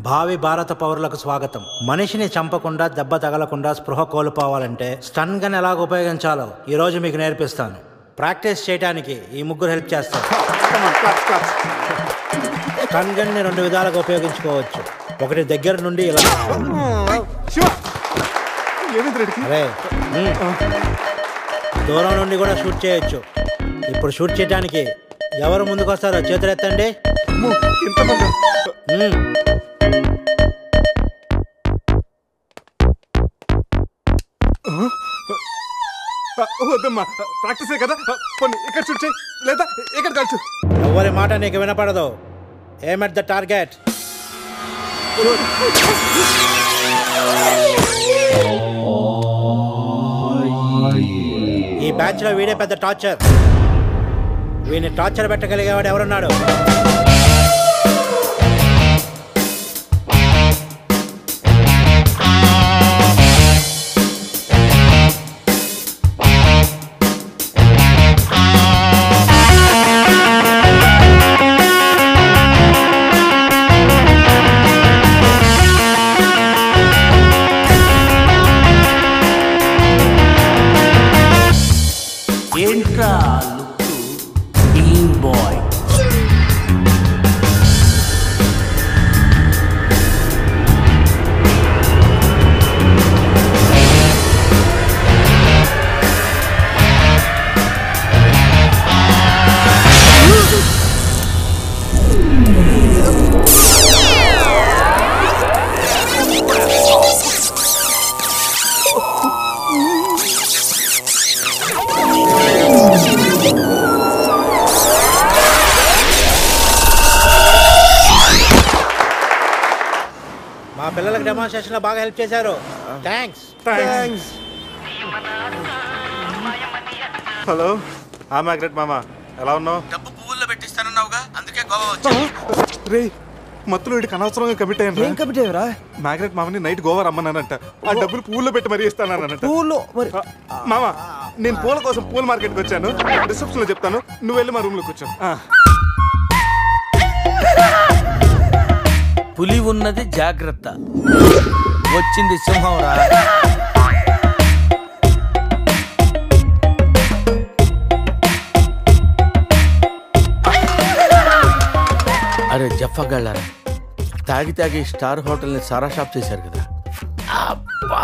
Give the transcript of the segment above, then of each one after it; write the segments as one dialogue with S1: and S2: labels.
S1: భావి భారత పౌరులకు స్వాగతం. మనిషిని చంపకుండా దెబ్బ తగలకుండా స్పృహ కోల్పోవాలంటే స్టన్ గన్ ఎలాగ ఉపయోగించాలో ఈరోజు మీకు నేర్పిస్తాను. ప్రాక్టీస్ చేయడానికి ఈ ముగ్గురు హెల్ప్ చేస్తారు. స్టన్ గన్ని 2 విధాలుగా ఉపయోగించుకోవచ్చు. ఒకటి దగ్గర నుండి ఇలా, అరే దూరం నుండి కూడా షూట్ చేయొచ్చు. ఇప్పుడు షూట్ చేయడానికి ఎవరు ముందుకు వస్తారో చేతులు ఎత్తండి.
S2: వద్దమ్మా, ప్రాక్టీసే కదా, ఇక్కడ షూట్ చేయి లేదా ఇక్కడ కాల్చు.
S1: ఎవరి మాట నీకు వినపడదు. ఏమ్ ఎట్ ద టార్గెట్. ఈ బ్యాచ్ లో వీడే పెద్ద టార్చర్. వీడిని టార్చర్ పెట్టగలిగేవాడు ఎవరున్నాడు?
S3: ఏంట్రా లుక్కు టీమ్ బాయ్.
S1: మా పిల్లలకు డెమాన్స్ట్రేషన్ లో బాగా హెల్ప్ చేశారు. థ్యాంక్స్.
S2: హలో, మ్యాగ్రెట్ మామ, ఎలా ఉన్నావు?
S4: డబ్బు పువ్వుల్లో పెట్టిస్తానన్నావుగా, అందుకే గోవా వచ్చా.
S2: రే మత్తులో వీడికి అనవసరంగా కమిట్ అయ్యాను.
S5: ఏం కమిట్ అయ్యారా?
S2: మ్యాగ్రెట్ మామని నైట్ గోవా రమ్మన్నానంట. ఆ డబ్బులు పూల్లో పెట్టి మరీ ఇస్తానంట.
S5: పూలు మరి
S2: మామ, నేను పూల కోసం పూల మార్కెట్కి వచ్చాను. రిసెప్షన్ లో చెప్తాను, నువ్వు వెళ్ళి మా రూమ్ లో కూర్చో.
S3: పులి ఉన్నది జాగ్రత్త, వచ్చింది సింహం రా. అరే జఫ్ఫగాళ్ళారా, తాగి తాగి స్టార్ హోటల్ని సారా షాప్ చేశారు కదా. అబ్బా,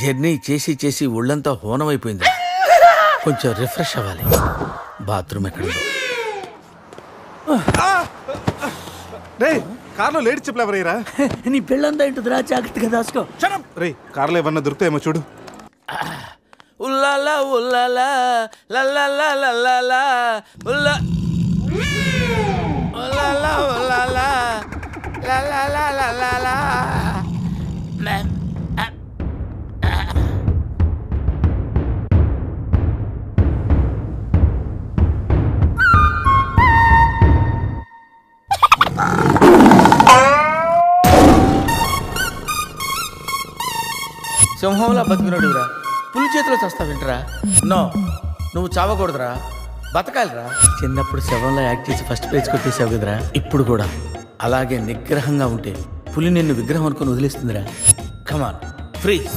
S3: జర్నీ చేసి చేసి ఒళ్ళంతా హోనమైపోయింది. కొంచెం రిఫ్రెష్ అవ్వాలి. బాత్రూమ్ ఎక్కడుందో.
S2: రే కార్లో లేడీ చెప్పులు ఎవరయ్యరా?
S3: నీ పెళ్ళంతా ఇంటుందిరా, జాగ్రత్తగా దాచుకో.
S2: రే కార్లో ఏమన్నా దొరుకుతాయేమో చూడు.
S3: ఉల్లాలా ఉల్లాలా లల్లాలా లల్లాలా ఉల్లా ఉల్లాలా ఉల్లాలా లల్లాలా లల్లాలా. సింహంలా బతికినోడురా, పులి చేతిలో చస్తావింటరా? నో, నువ్వు చావకూడదురా, బతకాలిరా. చిన్నప్పుడు శవంలో యాక్ట్ చేసి ఫస్ట్ ప్రైజ్ కొట్టేసావు కదరా, ఇప్పుడు కూడా అలాగే నిగ్రహంగా ఉంటే పులి నిన్ను విగ్రహం అనుకుని వదిలేస్తుందిరా. కమాన్ ఫ్రీజ్.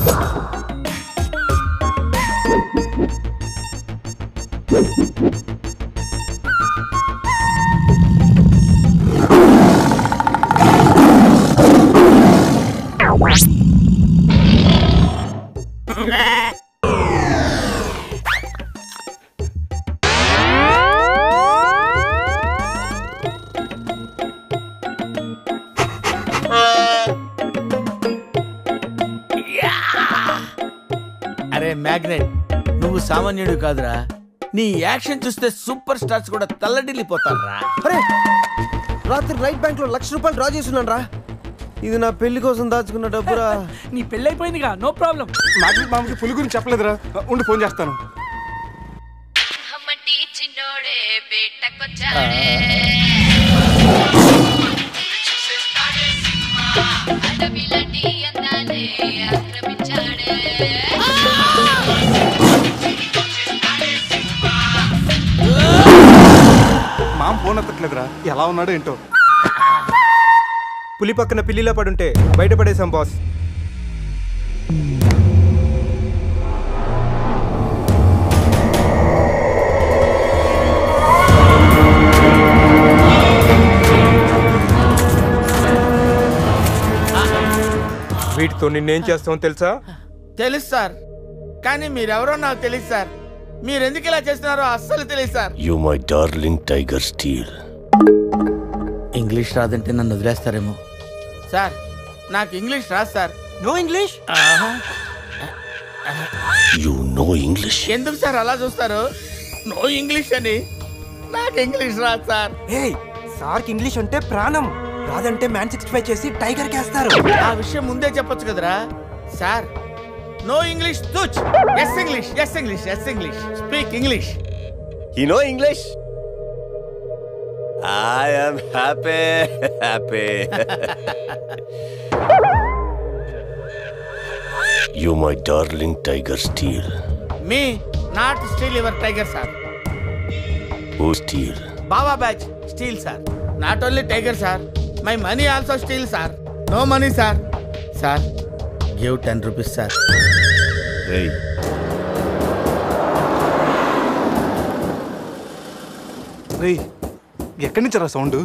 S3: అరే మ్యాగ్నెట్, నువ్వు సామాన్యుడు కాదురా. నీ యాక్షన్ చూస్తే సూపర్ స్టార్స్ కూడా తల్లడిల్లిపోతారా.
S5: అరే రాత్రి రైట్ బ్యాంక్ లో ₹1,00,000 డ్రా చేస్తున్నాను రా. ఇది నా పెళ్లి కోసం దాచుకున్న డబ్బురా.
S6: నీ పెళ్ళి అయిపోయిందిగా, నో ప్రాబ్లం.
S2: మ్యాగ్రెట్ మామకి పులి గురించి చెప్పలేదురా, ఉండి ఫోన్ చేస్తాను. మామ ఫోన్ ఎత్తట్లేదురా, ఎలా ఉన్నాడో ఏంటో.
S5: పులి పక్కన పిల్లిలా పడుంటే బయటపడేశాం బాస్. వీటితో నిన్నేం చేస్తామో తెలుసా?
S3: తెలుసు సార్, కానీ మీరెవరో నాకు తెలియదు సార్. మీరు ఎందుకు ఇలా చేస్తున్నారో అస్సలు తెలియదు sir.
S7: You my darling tiger steel.
S3: English రాదంటే నన్ను వదిలేస్తారేమో. సార్ నాకు ఇంగ్లీష్ రాదు sir.
S5: No English?
S7: You know English?
S3: ఎందుకు సార్ అలా చూస్తారు? నో ఇంగ్లీష్ అని. నాకు ఇంగ్లీష్ రాదు సార్.
S5: సార్కి ఇంగ్లీష్ అంటే ప్రాణం. రాదంటే మ్యాన్ 65 చేసి టైగర్ కేస్తారు.
S3: ఆ విషయం ముందే చెప్పొచ్చు కదరా సార్. నో ఇంగ్లీష్ తుచ్. Yes English, yes English, yes English. Speak English.
S7: You know English? I am happy. You my darling tiger steel.
S3: మీ not steal your tiger sir.
S7: Who steal?
S3: Baba batch steal sir. Not only tiger sir, my money also steal sir. No money sir. Sir give 10 rupees sir.
S7: Hey.
S2: రేయ్, ఎక్కడి నుంచి రా sound?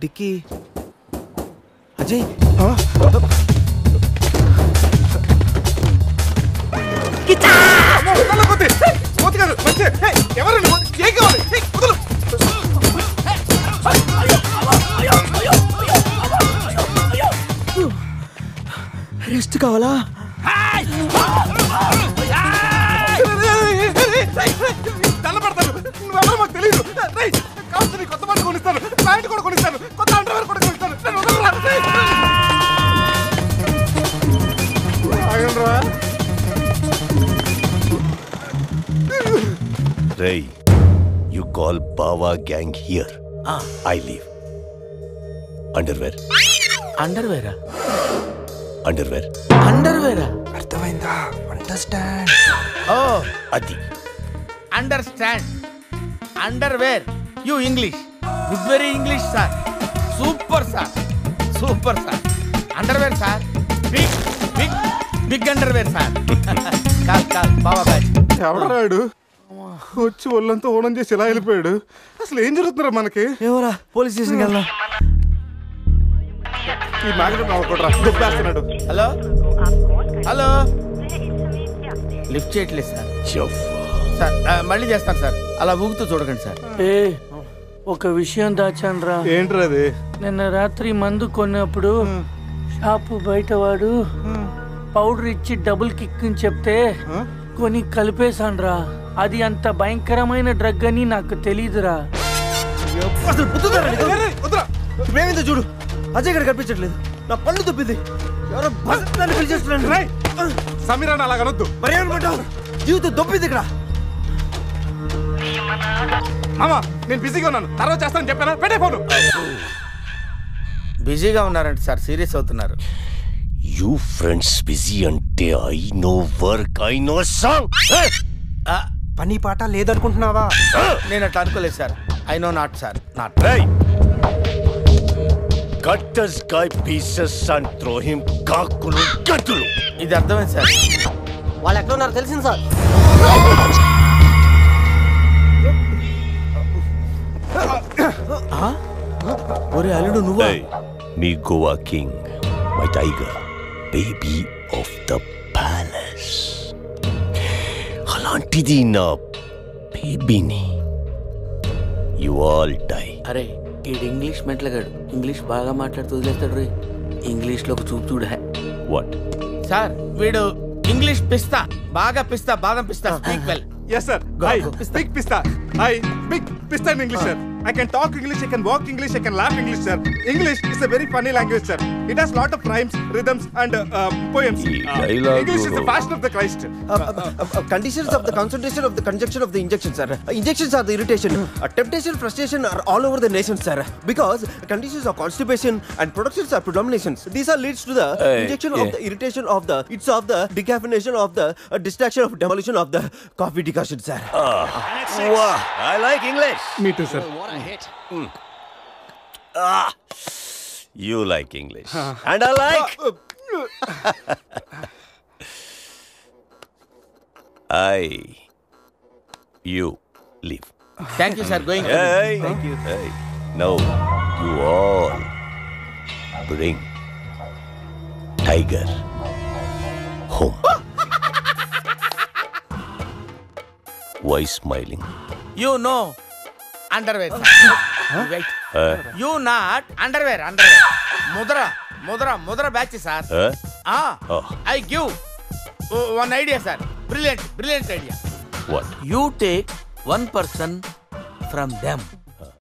S5: Dicky Ajay. Rest కావాలా?
S2: తల్లబడతాను, నువ్వెవరో మాకు తెలియదు. కావచ్చు, కొత్త బట్టలు కొనిస్తాను, ప్యాంట్ కూడా కొనిస్తాను, కొత్త అండర్వేర్ కూడా కొనిస్తాను.
S7: Ray, you call Bawa gang here. I leave. Underwear.
S3: అండర్వేరా?
S7: Underwear.
S3: అండర్వేరా?
S5: అర్థమైందా? Understand.
S3: Oh
S7: Adi.
S3: Understand. Underwear. You English. Good very English sir. Super sir, super sir. Underwear sir. Big big big underwear sir. Call call బాబా batch.
S2: ఎవడరాడు వచ్చి ఒళ్ళంతా ఓనం చేసి ఇలా వెళ్ళిపోయాడు? అసలు ఏం జరుగుతున్నారా మనకి?
S5: ఏమోరా, పోలీస్ స్టేషన్కి వెళ్దాం.
S2: ఈ మ్యాగ్నెట్ నవ్వకూడరా, దెబ్బేస్తున్నాడు.
S3: హలో హలో, లిఫ్ట్ చేయట్లేదు సార్. సార్ మళ్ళీ చేస్తాను సార్, అలా ఊగుతూ చూడకండి సార్.
S6: ఒక విషయం దాచాన్రా.
S2: ఏంట్రా అది?
S6: నిన్న రాత్రి మందు కొన్నప్పుడు షాపు బయట వాడు పౌడర్ ఇచ్చి డబుల్ కిక్ అని చెప్తే కొని కలిపేశాన్రా. అది అంత భయంకరమైన డ్రగ్ అని నాకు తెలీదురా.
S5: అసలు ఇప్పుడేమైందో చూడు. అజయ్ ఇక్కడ కనిపించట్లేదు. నా పళ్ళు తప్పింది. ఎవరో నన్ను పిలిచేస్తున్నాను.
S2: సమీరాన్ని అలా కనొద్దు.
S5: మరి ఏమనుకుంటావు? జీవితం దొప్పింది ఇక్కడ.
S2: మామా, నేను బిజీగా ఉన్నాను, తర్వాత చేస్తానని చెప్పాను. పెట్టే ఫోను.
S3: బిజీగా ఉన్నారంట సార్, సీరియస్ అవుతున్నారు.
S7: You friends busy ante I know work, I know song.
S5: పని పాట లేదనుకుంటున్నావా?
S3: నేను అట్లా అనుకోలేదు sir. I know not sir, not.
S7: Hey. Cut this guy pieces and throw him kakulu gatulu.
S3: ఇది అర్థమైంది సార్.
S5: వాళ్ళు ఎక్కడ ఉన్నారు తెలిసింది సార్. ఒరే అల్లుడు నువ్వా?
S7: Hey, me Goa king, my tiger, baby of the palace. అలాంటిది నా బేబీని. You all die.
S3: అరే ఈడు ఇంగ్లీష్ మెంట్లగాడు. ఇంగ్లీష్ బాగా మాట్లాడుతూ వదిలేస్తాడు రే. ఇంగ్లీష్లో ఒక చూపు చూడ.
S7: What?
S3: సార్ వీడు ఇంగ్లీష్ పిస్తా, బాగా పిస్తా, బాదం పిస్తా. Speak well.
S2: Yes sir. I speak pista. I speak pista in English sir. I can talk English, I can walk English, I can laugh English sir. English is a very funny language sir. It has lot of rhymes, rhythms and poems. English is the fashion of the Christ.
S5: Conditions of the concentration of the conjunction of the injection sir. Injections are the irritation. Temptation, frustration are all over the nation sir. Because conditions of constipation and productions are predominations. These are leads to the injection of the irritation of the, it's of the decaffeination of the distraction of demolition of the coffee decoction sir.
S7: Wow, I like English.
S2: Me too sir.
S7: You like English. And I like. You leave.
S3: Thank you sir going.
S7: Hey, thank you. Hey. Now, you all bring Tiger home. Why smiling?
S3: You no underwear. Right. You not underwear. ముద్ర batch sir.
S7: Oh.
S3: I give one idea sir. Brilliant idea.
S7: What?
S3: You take 1 person from them.